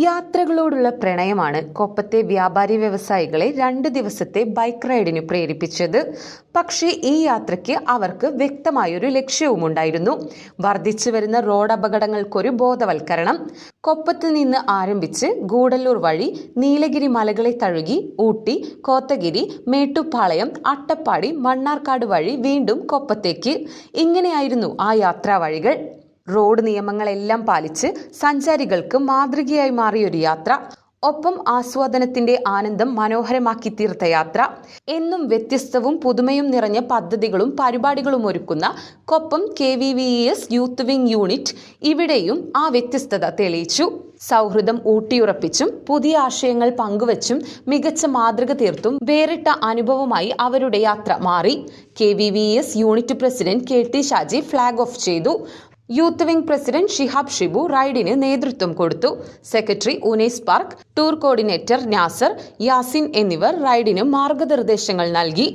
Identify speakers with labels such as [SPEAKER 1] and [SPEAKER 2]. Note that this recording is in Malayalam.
[SPEAKER 1] യാത്രകളോടുള്ള പ്രണയമാണ് കൊപ്പത്തെ വ്യാപാരി വ്യവസായികളെ 2 ദിവസത്തെ ബൈക്ക് റൈഡിന് പ്രേരിപ്പിച്ചത്. പക്ഷേ ഈ യാത്രയ്ക്ക് അവർക്ക് വ്യക്തമായൊരു ലക്ഷ്യവുമുണ്ടായിരുന്നു. വർദ്ധിച്ചു വരുന്ന റോഡ് അപകടങ്ങൾക്കൊരു ബോധവൽക്കരണം. കൊപ്പത്ത് നിന്ന് ആരംഭിച്ച് ഗൂഡല്ലൂർ വഴി നീലഗിരി മലകളെ തഴുകി ഊട്ടി, കോത്തഗിരി, മേട്ടുപ്പാളയം, അട്ടപ്പാടി, മണ്ണാർക്കാട് വഴി വീണ്ടും കൊപ്പത്തേക്ക്. ഇങ്ങനെയായിരുന്നു ആ യാത്രാ വഴികൾ. റോഡ് നിയമങ്ങളെല്ലാം പാലിച്ച് സഞ്ചാരികൾക്ക് മാതൃകയായി മാറിയൊരു യാത്ര. ഒപ്പം ആസ്വാദനത്തിന്റെ ആനന്ദം മനോഹരമാക്കി തീർത്ത യാത്ര. എന്നും വ്യത്യസ്തവും പുതുമയും നിറഞ്ഞ പദ്ധതികളും പരിപാടികളും ഒരുക്കുന്ന Koppam KVVES youth wing unit ഇവിടെയും ആ വ്യത്യസ്തത തെളിയിച്ചു. സൗഹൃദം ഊട്ടിയുറപ്പിച്ചും പുതിയ ആശയങ്ങൾ പങ്കുവച്ചും മികച്ച മാതൃക തീർത്തും വേറിട്ട അനുഭവമായി അവരുടെ യാത്ര മാറി. KVVES unit president KT Shaji flag off ചെയ്തു. Youth wing president Shihab Shibu റൈഡിന് നേതൃത്വം കൊടുത്തു. Secretary Unais park, tour coordinator Nasar, Yasin എന്നിവർ റൈഡിന് മാർഗനിർദ്ദേശങ്ങൾ നൽകി.